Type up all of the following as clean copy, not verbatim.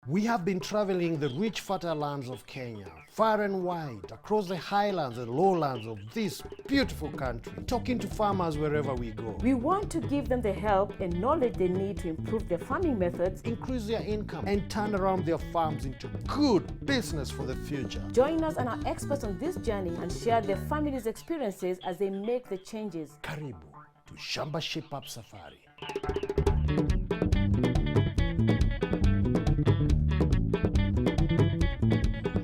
We have been traveling the rich fertile lands of Kenya, far and wide, across the highlands and lowlands of this beautiful country, talking to farmers wherever we go. We want to give them the help and knowledge they need to improve their farming methods, increase their income, and turn around their farms into good business for the future. Join us and our experts on this journey and share their families' experiences as they make the changes. Karibu to Shamba Shape Up Safari.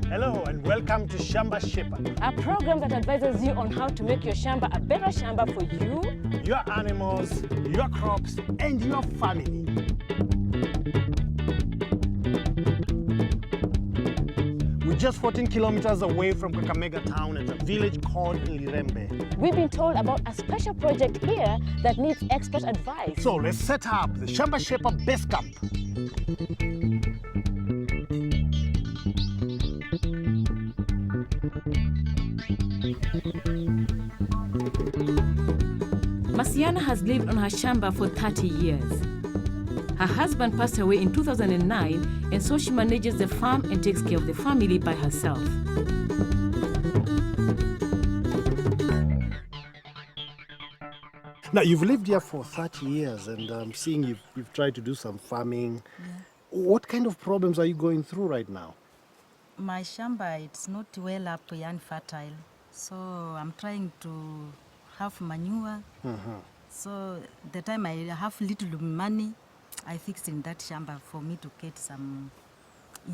Hello and welcome to Shamba Shape Up, A program that advises you on how to make your Shamba a better Shamba for you, your animals, your crops, and your family. We're just 14 kilometers away from Kakamega town at a village called Lirembe. we've been told about a special project here that needs expert advice. So let's set up the Shamba Shape Up Base Camp. Masiana has lived on her Shamba for 30 years. Her husband passed away in 2009, and so she manages the farm and takes care of the family by herself. Now, you've lived here for 30 years, and I'm seeing you've tried to do some farming. Yeah. What kind of problems are you going through right now? My Shamba, it's not well up and fertile. So I'm trying to have manure. So the time I have little money, I fixed in that Shamba for me to get some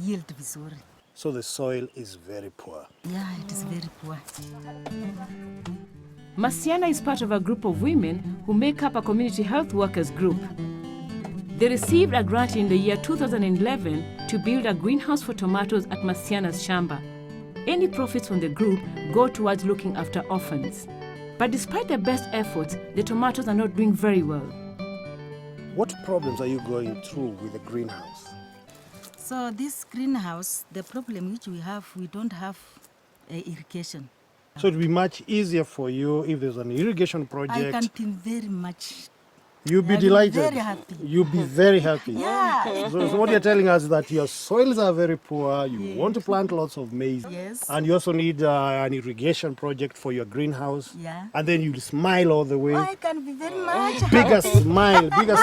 yield vizuri. So the soil is very poor. Yeah, it is very poor. Masiana is part of a group of women who make up a community health workers group. They received a grant in the year 2011 to build a greenhouse for tomatoes at Masiana's Shamba. Any profits from the group go towards looking after orphans. But despite their best efforts, the tomatoes are not doing very well. What problems are you going through with the greenhouse? So this greenhouse, the problem which we have, we don't have irrigation. So it would be much easier for you if there's an irrigation project. I can be very much. You'll be I'll delighted. Be very happy. You'll be very happy. Yeah. So what you're telling us is that your soils are very poor, you want to plant lots of maize, Yes. and you also need an irrigation project for your greenhouse. Yeah. And then you'll smile all the way. I can be very much Bigger happy.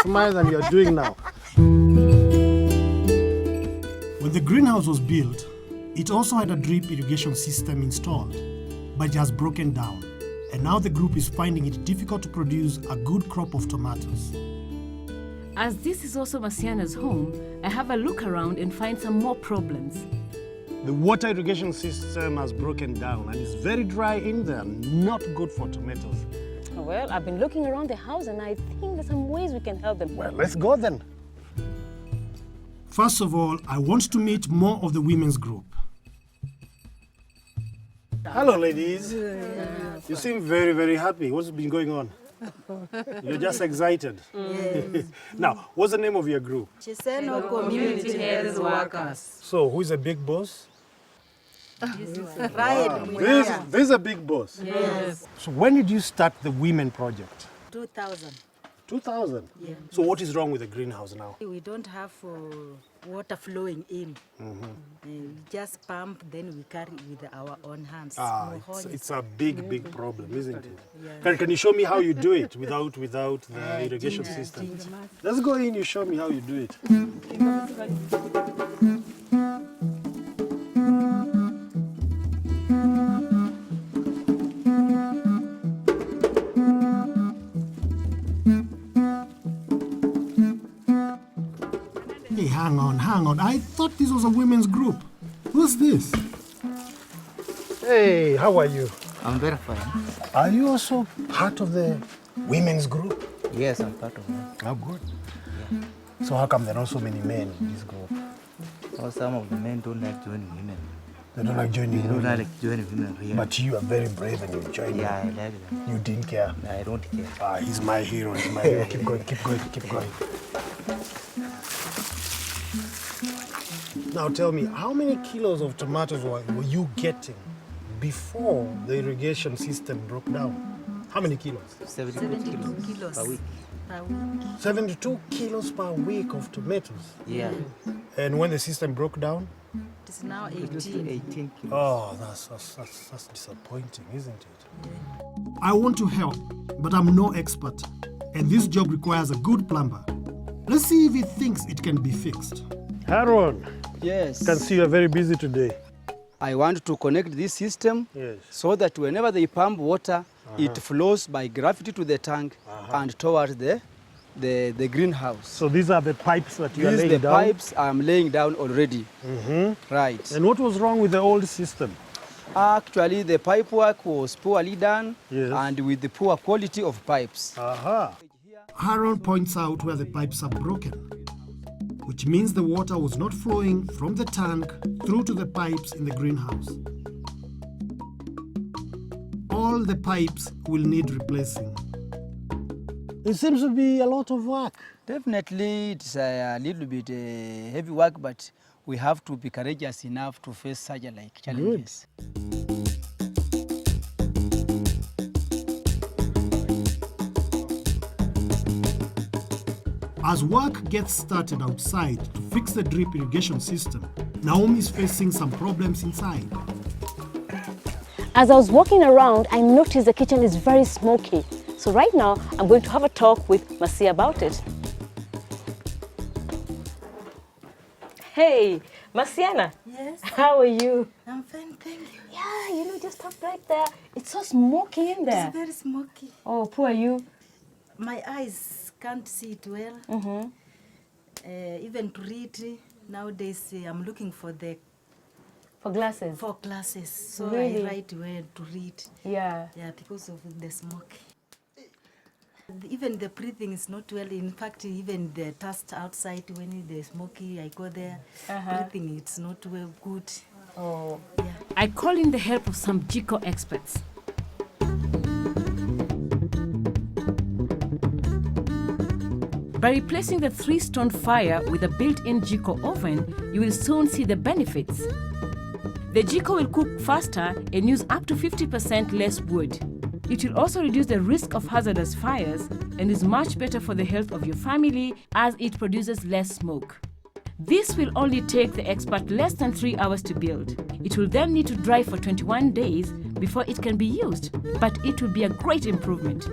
smile than you're doing now. When the greenhouse was built, it also had a drip irrigation system installed, but it has broken down. And now the group is finding it difficult to produce a good crop of tomatoes. As this is also Masiana's home, I have a look around and find some more problems. The water irrigation system has broken down and it's very dry in there, not good for tomatoes. Well, I've been looking around the house and I think there's some ways we can help them. Well, let's go then. First of all, I want to meet more of the women's group. Hello, ladies. You seem very, very happy. What's been going on? You're just excited. Yes. Now, what's the name of your group? Chiseno Community Health Workers. So, who's a big boss? Right. This is a big boss. Yes. So, when did you start the women project? 2000. 2000? Yeah. So, what is wrong with the greenhouse now? We don't have water flowing in. We just pump, then we carry with our own hands. It's a big, big problem, isn't it? Yeah. Can you show me how you do it without the irrigation system? Let's go in, you show me how you do it. Hey, hang on. I thought this was a women's group. Who's this? Hey, how are you? I'm very fine. Are you also part of the women's group? Yes, I'm part of it. How good. So how come there are not so many men in this group? Well, some of the men don't like joining women. They don't like joining They don't women. like joining women really. But you are very brave and you joined yeah, I them. like them. You didn't care. I don't care. He's my hero. He's my hero. Keep going. Now tell me, how many kilos of tomatoes were you getting before the irrigation system broke down? How many kilos? 70 70 kilos kilos. per week. per week. 72 kilos per week of tomatoes. Yeah. And when the system broke down? It is now Reduced to 18. 18 kilos. Oh, that's disappointing, isn't it? I want to help, but I'm no expert. And this job requires a good plumber. Let's see if he thinks it can be fixed. Harold, Yes. can see you're very busy today. I want to connect this system Yes. so that whenever they pump water, it flows by gravity to the tank and towards the greenhouse. So these are the pipes that you are These laying the down? pipes I'm laying down already. Right. And what was wrong with the old system? Actually, the pipe work was poorly done Yes. and with the poor quality of pipes. Harold points out where the pipes are broken, which means the water was not flowing from the tank through to the pipes in the greenhouse. All the pipes will need replacing. It seems to be a lot of work. Definitely, it's a little bit heavy work, but we have to be courageous enough to face such like challenges. As work gets started outside to fix the drip irrigation system, Naomi is facing some problems inside. As I was walking around, I noticed the kitchen is very smoky. So right now, I'm going to have a talk with Masi about it. Hey, Masiana. Yes, How are you? I'm fine, thank you. Yeah, just stop right there. It's so smoky in there. It's very smoky. Oh, poor you. My eyes can't see it well. Even to read, nowadays I'm looking for For glasses? for glasses. So Really? I write where to read. Yeah. Yeah, because of the smoke. Even the breathing is not well. In fact, even the dust outside, when the smoky, I go there, breathing, it's not well good. Oh. Yeah. I call in the help of some Jico experts. By replacing the 3-stone fire with a built-in Jico oven, you will soon see the benefits. The Jico will cook faster and use up to 50% less wood. It will also reduce the risk of hazardous fires and is much better for the health of your family as it produces less smoke. This will only take the expert less than 3 hours to build. It will then need to dry for 21 days before it can be used, but it will be a great improvement.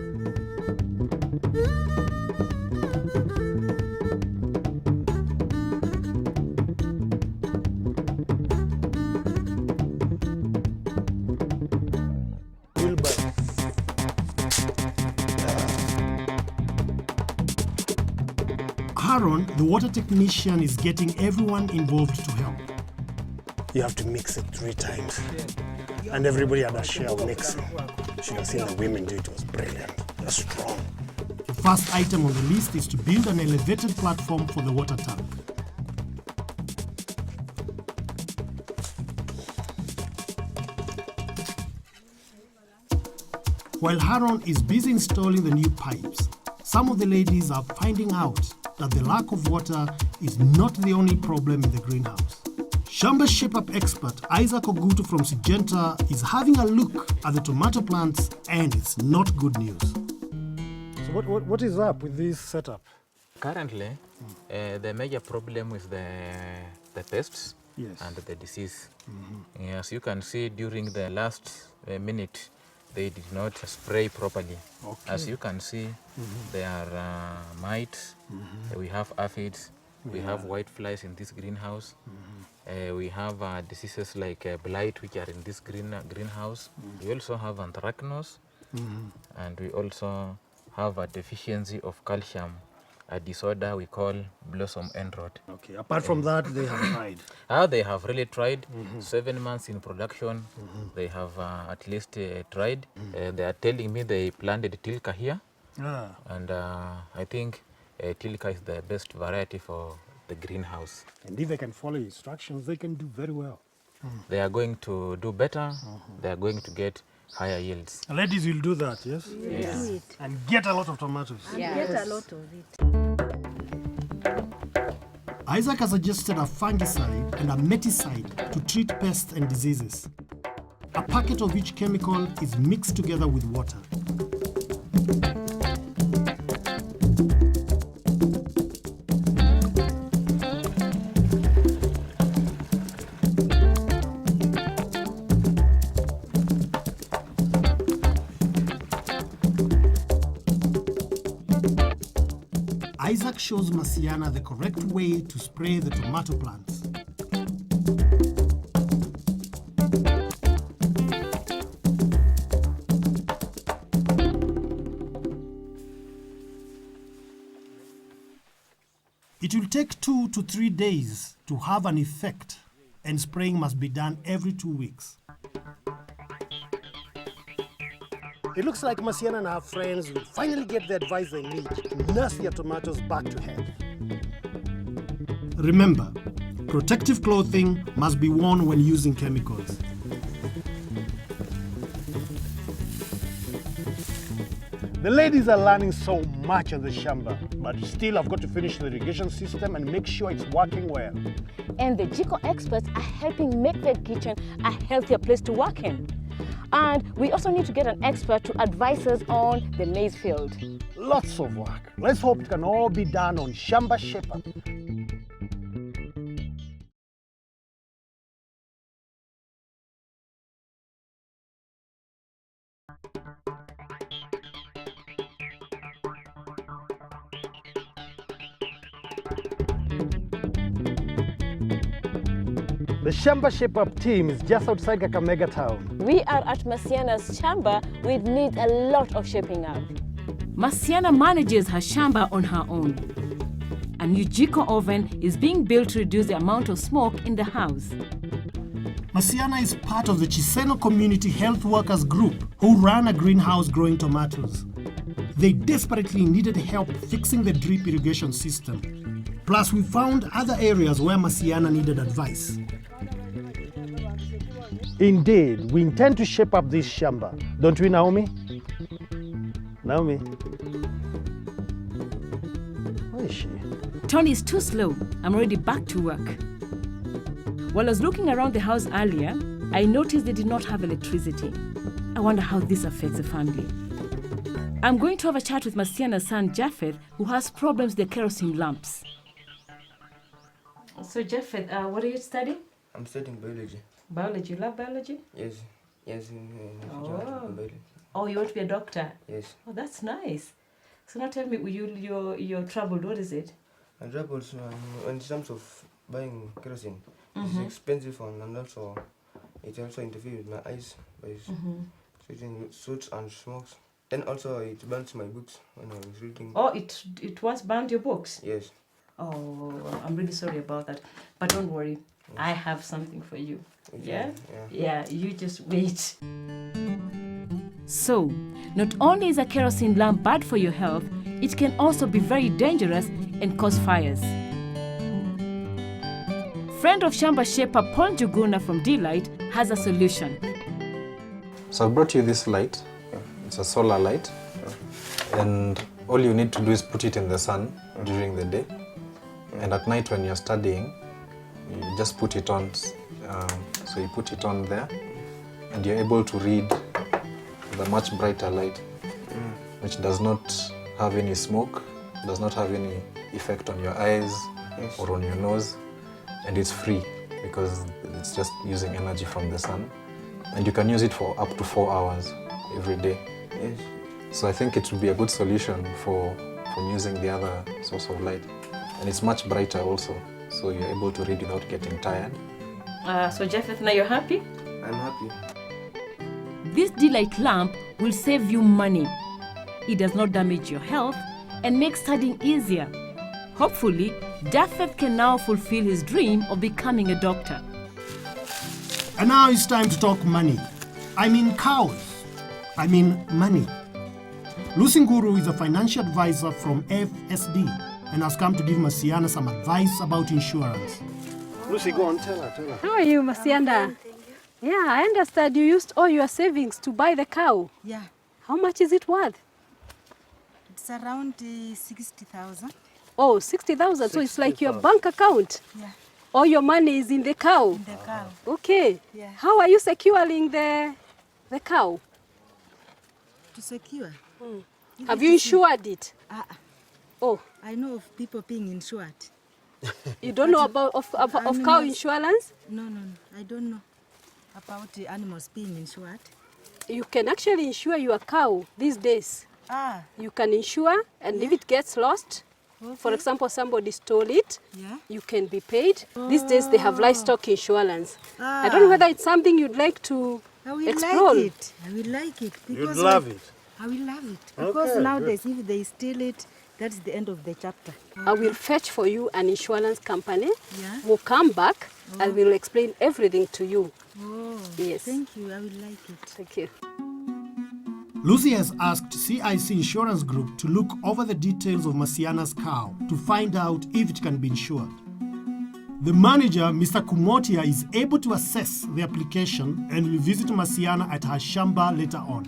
Aaron, the water technician, is getting everyone involved to help. You have to mix it 3 times. And everybody had a share of mixing. You should have seen the women do it. It was brilliant. They're strong. The first item on the list is to build an elevated platform for the water tank. While Haron is busy installing the new pipes, some of the ladies are finding out that the lack of water is not the only problem in the greenhouse. Shamba shape-up expert Isaac Ogutu from Syngenta is having a look at the tomato plants, and it's not good news. So what is up with this setup? Currently, the major problem is the pests and the disease. As you can see, during the last minute, they did not spray properly. Okay. As you can see, there are mites, we have aphids, we have white flies in this greenhouse. We have diseases like blight, which are in this greenhouse. We also have anthracnose, and we also have a deficiency of calcium, a disorder we call blossom end rot. Okay. Apart from that, they have tried. They have really tried. 7 months in production, they have at least tried. They are telling me they planted tilka here, and I think tilka is the best variety for the greenhouse. And if they can follow instructions, they can do very well. They are going to do better. They are going to get higher yields. Ladies will do that, yes? Yes. Do it. And get a lot of tomatoes. And get a lot of it. Isaac has suggested a fungicide and a meticide to treat pests and diseases. A packet of each chemical is mixed together with water. Livestock shows Masiana the correct way to spray the tomato plants. It will take 2 to 3 days to have an effect, and spraying must be done every 2 weeks. It looks like Masiana and her friends will finally get the advice they need to nurse their tomatoes back to health. Remember, protective clothing must be worn when using chemicals. The ladies are learning so much on the Shamba, but still I've got to finish the irrigation system and make sure it's working well. And the GICO experts are helping make the kitchen a healthier place to work in. And we also need to get an expert to advise us on the maize field. Lots of work. Let's hope it can all be done on Shamba Shape Up. The Shamba Shape Up team is just outside Kakamega town. We are at Masiana's Shamba, which needs a lot of shaping up. Masiana manages her Shamba on her own. A new GICO oven is being built to reduce the amount of smoke in the house. Masiana is part of the Chiseno Community Health Workers Group who run a greenhouse growing tomatoes. They desperately needed help fixing the drip irrigation system. Plus, we found other areas where Masiana needed advice. Indeed, we intend to shape up this Shamba, don't we, Naomi? Naomi? Where is she? Tony is too slow. I'm already back to work. While I was looking around the house earlier, I noticed they did not have electricity. I wonder how this affects the family. I'm going to have a chat with Masiana's son, Japheth, who has problems with the kerosene lamps. So, Japheth, what are you studying? I'm studying biology. Biology. You love biology? Yes. Yes. Biology. Oh, you want to be a doctor? Yes. Oh, that's nice. So now tell me, you're troubled. What is it? I'm troubled in terms of buying kerosene. It's expensive one, and also it also interferes with my eyes by switching soot and smokes. Then also it burns my books when I was reading. Oh, it once burned your books? Yes. Oh, I'm really sorry about that. But don't worry, I have something for you. Okay. Yeah, you just wait. So, not only is a kerosene lamp bad for your health, it can also be very dangerous and cause fires. Friend of Shamba Shaper Paul Njuguna from D.light has a solution. So I brought you this light. It's a solar light. And all you need to do is put it in the sun during the day. And at night when you're studying, you just put it on. So you put it on there, and you're able to read with a much brighter light, which does not have any smoke, does not have any effect on your eyes or on your nose, and it's free because it's just using energy from the sun. And you can use it for up to 4 hours every day. Yes. So I think it would be a good solution for using the other source of light. And it's much brighter also, so you're able to read without getting tired. So Japheth, now you're happy? I'm happy. This D.light lamp will save you money. It does not damage your health and makes studying easier. Hopefully, Japheth can now fulfill his dream of becoming a doctor. And now it's time to talk money. I mean cows. I mean money. Lucy Nguru is a financial advisor from FSD and has come to give Masiana some advice about insurance. Lucy, go on, tell her. How are you, Masiana? Yeah, I understand you used all your savings to buy the cow. Yeah, How much is it worth? it's around 60,000. Oh, 60,000. So it's like your bank account. Yeah, All your money is in the cow. in the cow. Okay. Yeah. How are you securing the cow? To secure. If Have it you is- insured it? Oh, I know of people being insured. you don't know about of cow Animals. insurance? No, I don't know about the animals being insured. You can actually insure your cow these days. Ah, You can insure, and if it gets lost, For example, somebody stole it, Yeah. you can be paid. These days they have livestock insurance. I don't know whether it's something you'd like to I will explore. like it. I will like it. Because love it. I will love it. Because Okay, nowadays, if they steal it, that's the end of the chapter. I will fetch for you an insurance company. Yeah. We'll come back and we'll explain everything to you. Oh, Yes. thank you. I will like it. Thank you. Lucy has asked CIC Insurance Group to look over the details of Masiana's cow to find out if it can be insured. The manager, Mr. Kumotia, is able to assess the application and will visit Masiana at her Shamba later on.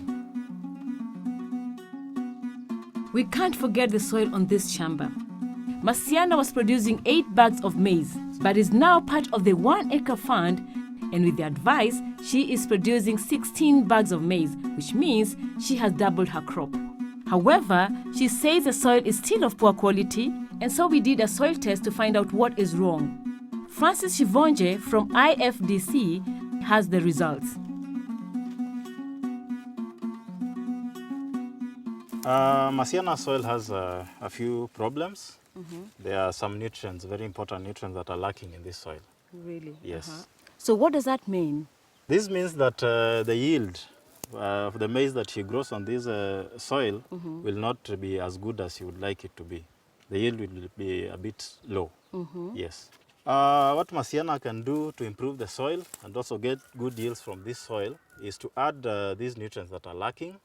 We can't forget the soil on this Shamba. Masiana was producing 8 bags of maize, but is now part of the 1 acre fund, and with the advice, she is producing 16 bags of maize, which means she has doubled her crop. However, she says the soil is still of poor quality, and so we did a soil test to find out what is wrong. Francis Shivonje from IFDC has the results. Masiana soil has a few problems. There are some nutrients, very important nutrients that are lacking in this soil. Really? Yes. So what does that mean? This means that the yield of the maize that she grows on this soil will not be as good as you would like it to be. The yield will be a bit low. Yes. What Masiana can do to improve the soil and also get good yields from this soil is to add these nutrients that are lacking.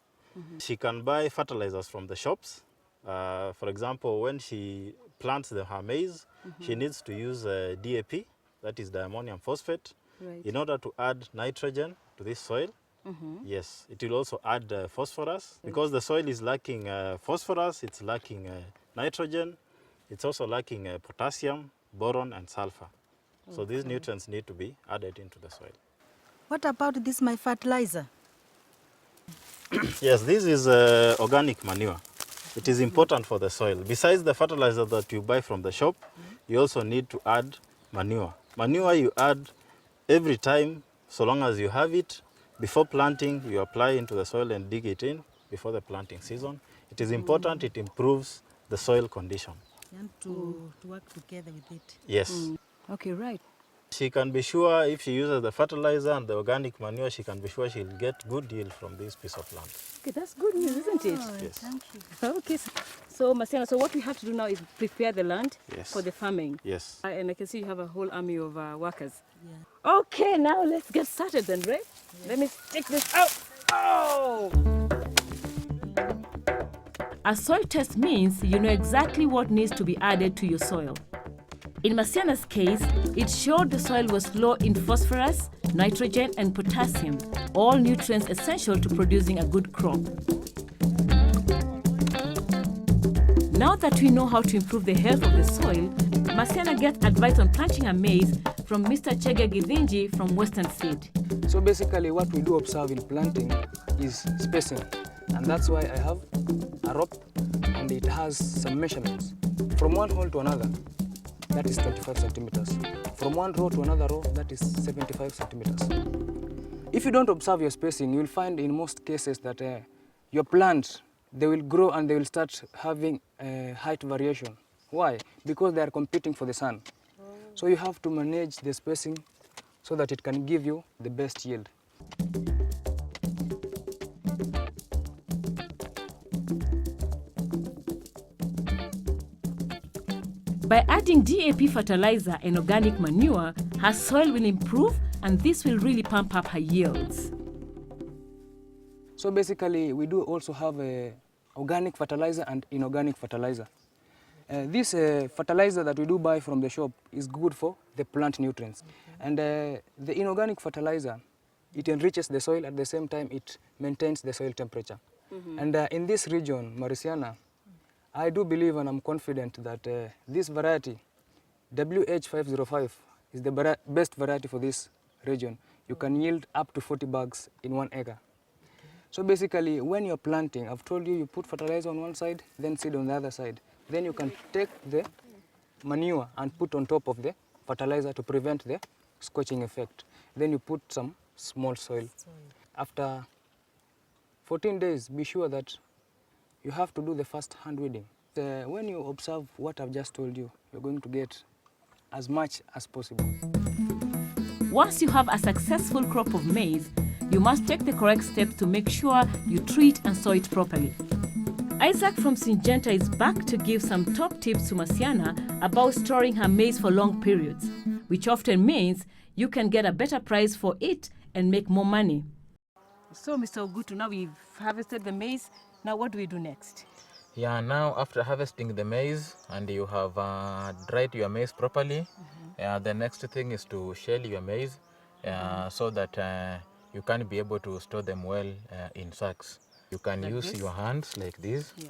She can buy fertilizers from the shops. For example, when she plants her maize, she needs to use DAP, that is diammonium phosphate, in order to add nitrogen to this soil. Yes, it will also add phosphorus. Because the soil is lacking phosphorus, it's lacking nitrogen, it's also lacking potassium, boron and sulfur. So these nutrients need to be added into the soil. What about this, my fertilizer? Yes, this is organic manure. It is important for the soil. Besides the fertilizer that you buy from the shop, you also need to add manure. Manure you add every time, so long as you have it. Before planting, you apply into the soil and dig it in before the planting season. It is important, it improves the soil condition. And to work together with it. Yes. Okay, right. She can be sure if she uses the fertilizer and the organic manure, she can be sure she'll get good yield from this piece of land. Okay, that's good news, isn't it? Yes. Thank you. Okay, so Masiana, so what we have to do now is prepare the land Yes. for the farming. Yes. And I can see you have a whole army of workers. Yeah. Okay, now let's get started then, right? Let me stick this out. Oh! A soil test means you know exactly what needs to be added to your soil. In Masiana's case, it showed the soil was low in phosphorus, nitrogen, and potassium, all nutrients essential to producing a good crop. Now that we know how to improve the health of the soil, Masiana gets advice on planting a maize from Mr. Chege Githinji from Western Seed. So basically what we do observe in planting is spacing, and that's why I have a rope and it has some measurements. From one hole to another, that is 25 centimeters. From one row to another row, that is 75 centimeters. If you don't observe your spacing, you will find in most cases that your plants, they will grow and they will start having height variation. Why? Because they are competing for the sun. So you have to manage the spacing so that it can give you the best yield. By adding DAP fertilizer and organic manure, her soil will improve and this will really pump up her yields. So basically we do also have organic fertilizer and inorganic fertilizer. This fertilizer that we do buy from the shop is good for the plant nutrients. And the inorganic fertilizer, it enriches the soil, at the same time it maintains the soil temperature. And in this region, Marisiana, I do believe and I'm confident that this variety, WH505, is the best variety for this region. You can yield up to 40 bags in 1 acre. So basically, when you're planting, I've told you, you put fertilizer on one side, then seed on the other side. Then you can take the manure and put on top of the fertilizer to prevent the scorching effect. Then you put some small soil. After 14 days, be sure that you have to do the first hand weeding. When you observe what I've just told you, you're going to get as much as possible. Once you have a successful crop of maize, you must take the correct steps to make sure you treat and sow it properly. Isaac from Syngenta is back to give some top tips to Masiana about storing her maize for long periods, which often means you can get a better price for it and make more money. So, Mr. Ogutu, now we've harvested the maize. Now what do we do next? Yeah, now after harvesting the maize and you have dried your maize properly, the next thing is to shell your maize so that you can be able to store them well in sacks. You can Like use this? your hands like this. Yeah.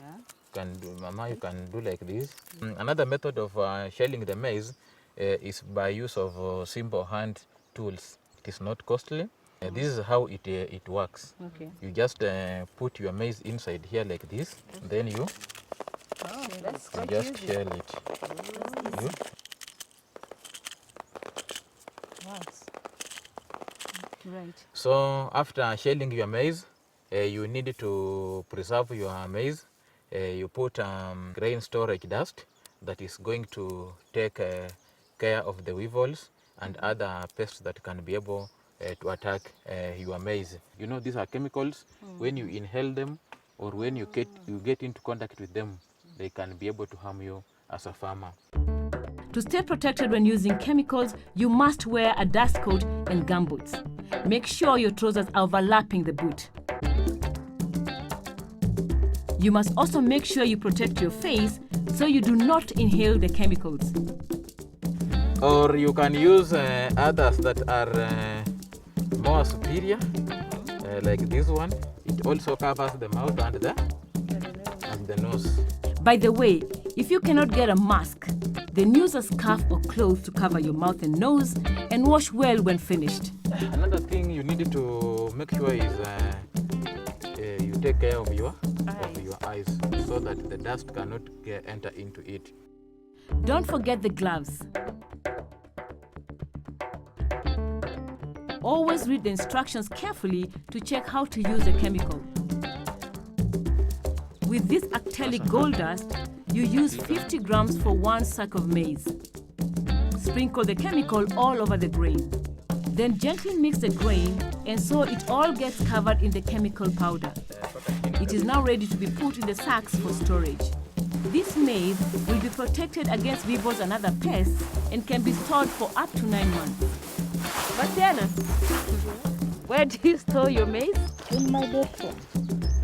You can do like this. Another method of shelling the maize is by use of simple hand tools. It is not costly. This is how it works. Okay. You just put your maize inside here like this, then you That's you quite just easy. shell it. You, Right. So after shelling your maize, you need to preserve your maize. You put grain storage dust that is going to take care of the weevils and other pests that can be able to attack your maize. You know, these are chemicals. When you inhale them or when you get into contact with them, they can be able to harm you as a farmer. To stay protected when using chemicals, you must wear a dust coat and gumboots. Make sure your trousers are overlapping the boot. You must also make sure you protect your face so you do not inhale the chemicals. Or you can use others that are more superior, like this one. It also covers the mouth and the nose. By the way, if you cannot get a mask, then use a scarf or cloth to cover your mouth and nose and wash well when finished. Another thing you need to make sure is you take care of your eyes so that the dust cannot enter into it. Don't forget the gloves. Always read the instructions carefully to check how to use the chemical. With this acrylic gold dust, you use 50 grams for 1 sack of maize. Sprinkle the chemical all over the grain. Then gently mix the grain and so it all gets covered in the chemical powder. It is now ready to be put in the sacks for storage. This maize will be protected against weevils and other pests and can be stored for up to 9 months. But Diana, where do you store your maize? In my bedroom.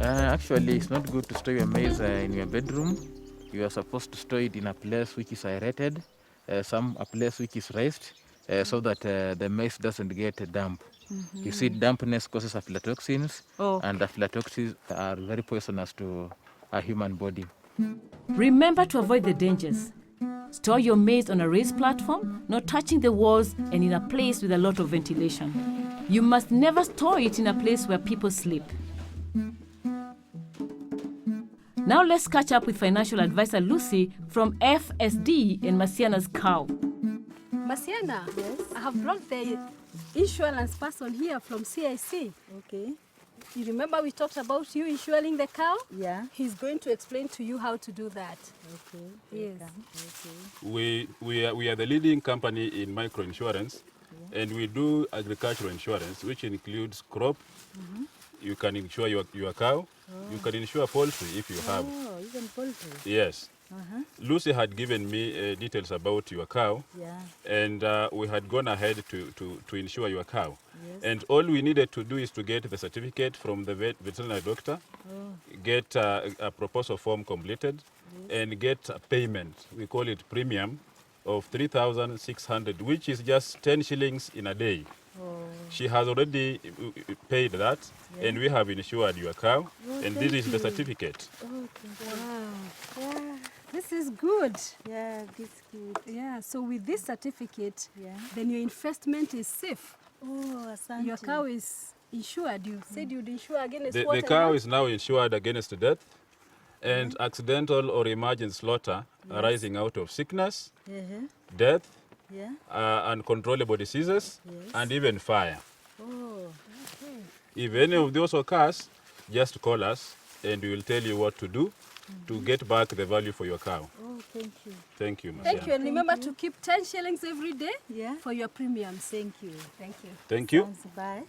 Actually, it's not good to store your maize in your bedroom. You are supposed to store it in a place which is aerated, a place which is raised, so that the maize doesn't get damp. You see, dampness causes aflatoxins, and aflatoxins are very poisonous to a human body. Remember to avoid the dangers. Store your maize on a raised platform, not touching the walls, and in a place with a lot of ventilation. You must never store it in a place where people sleep. Now let's catch up with financial advisor Lucy from FSD and Masiana's cow. Masiana, yes? I have brought the insurance person here from CIC. Okay. You remember we talked about you insuring the cow? Yeah. He's going to explain to you how to do that. Okay. Yes. Okay. We are the leading company in microinsurance, and we do agricultural insurance, which includes crop. You can insure your cow. You can insure poultry if you have. Oh, even poultry. Yes. Lucy had given me details about your cow, and we had gone ahead to insure your cow. Yes. And all we needed to do is to get the certificate from the veterinary doctor, get a proposal form completed, and get a payment. We call it premium of 3,600, which is just 10 shillings in a day. She has already paid that, and we have insured your cow, and this is the certificate. Wow. Yeah. This is good. Yeah, this is good. Yeah, so with this certificate, Yeah. then your investment is safe. Oh, asante. Your cow is insured. You said you'd insure against The what? cow is now insured against death and accidental or emergent slaughter arising out of sickness, death, uncontrollable diseases, and even fire. Oh, If any of those occurs, just call us and we will tell you what to do to get back the value for your cow. Oh, thank you. Thank you, Masiana. Thank you, and remember to keep 10 shillings every day Yeah. for your premiums. Thank you. Thank you. Thank you. Thanks, bye.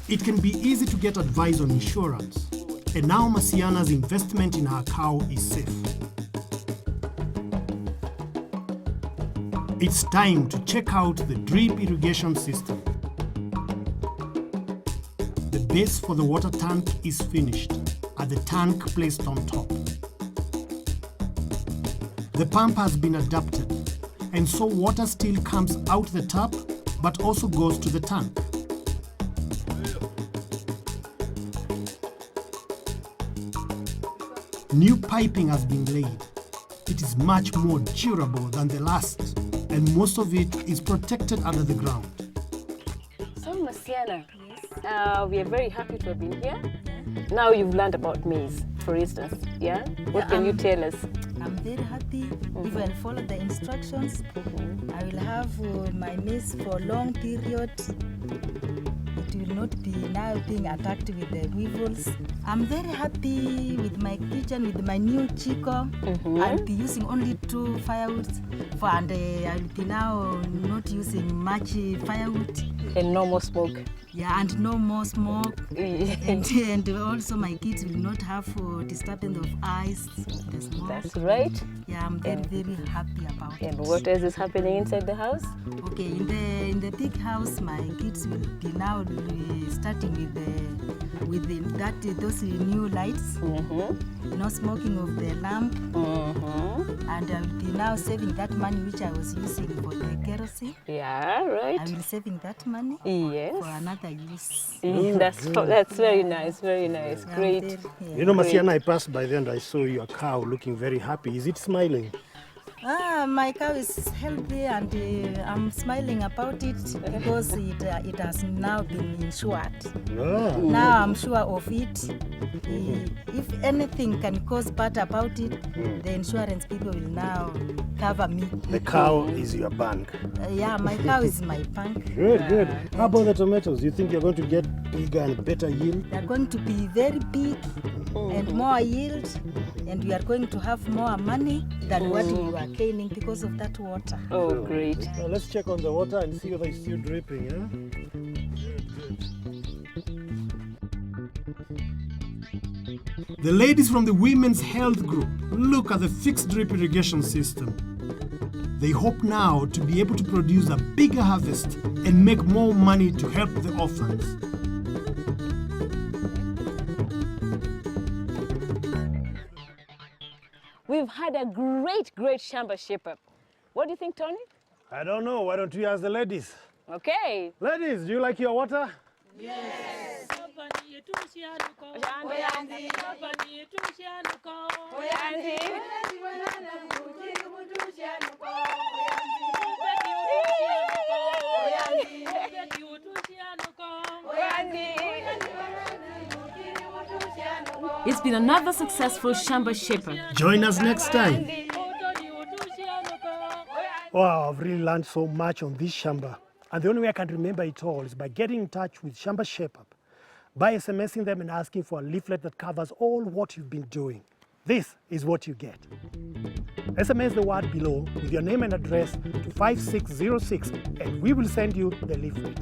It can be easy to get advice on insurance, and now Masiana's investment in her cow is safe. It's time to check out the drip irrigation system. The base for the water tank is finished, and the tank placed on top. The pump has been adapted, and so water still comes out the tap, but also goes to the tank. New piping has been laid. It is much more durable than the last, and most of it is protected under the ground. So, Masiana, we are very happy to have been here. Now you've learned about maize, for instance. Yeah? What can you tell us? I'm very happy. If I'll follow the instructions, I will have my maize for a long period. It will not be now being attacked with the weevils. I'm very happy with my kitchen, with my new chico. I'll be using only 2 firewoods, and I'll be now not using much firewood. And no more smoke. Yeah, and no more smoke. and also my kids will not have disturbance of eyes. The smoke. That's right. Yeah, I'm very, very happy about it. And what else is happening inside the house? Okay, in the big house, my kids will be now starting with those new lights. No smoking of the lamp. And I will be now saving that money which I was using for the kerosene. Yeah, right. I will saving that money for another use. That's very nice, very nice. Yeah, Great. You know, Masiana, I passed by there and I saw your cow looking very happy. Is it smiling? My cow is healthy and I'm smiling about it because it has now been insured. Now I'm sure of it. If anything can cause bad about it, the insurance people will now cover me. The cow is your bank. Yeah, my cow is my bank. Good, good. How about the tomatoes? You think you're going to get bigger and better yield? They're going to be very big and more yield, and we are going to have more money than what we were gaining because of that water. Oh, great. Now let's check on the water and see whether it's still dripping. Yeah? The ladies from the Women's Health Group look at the fixed drip irrigation system. They hope now to be able to produce a bigger harvest and make more money to help the orphans. We've had a great Shamba shape-up. What do you think, Tony? I don't know. Why don't you ask the ladies? Okay. Ladies, do you like your water? Yes. It's been another successful Shamba shape-up. Join us next time. Wow, I've really learned so much on this Shamba. And the only way I can remember it all is by getting in touch with Shamba Shape-Up, by SMSing them and asking for a leaflet that covers all what you've been doing. This is what you get. SMS the word below with your name and address to 5606 and we will send you the leaflet.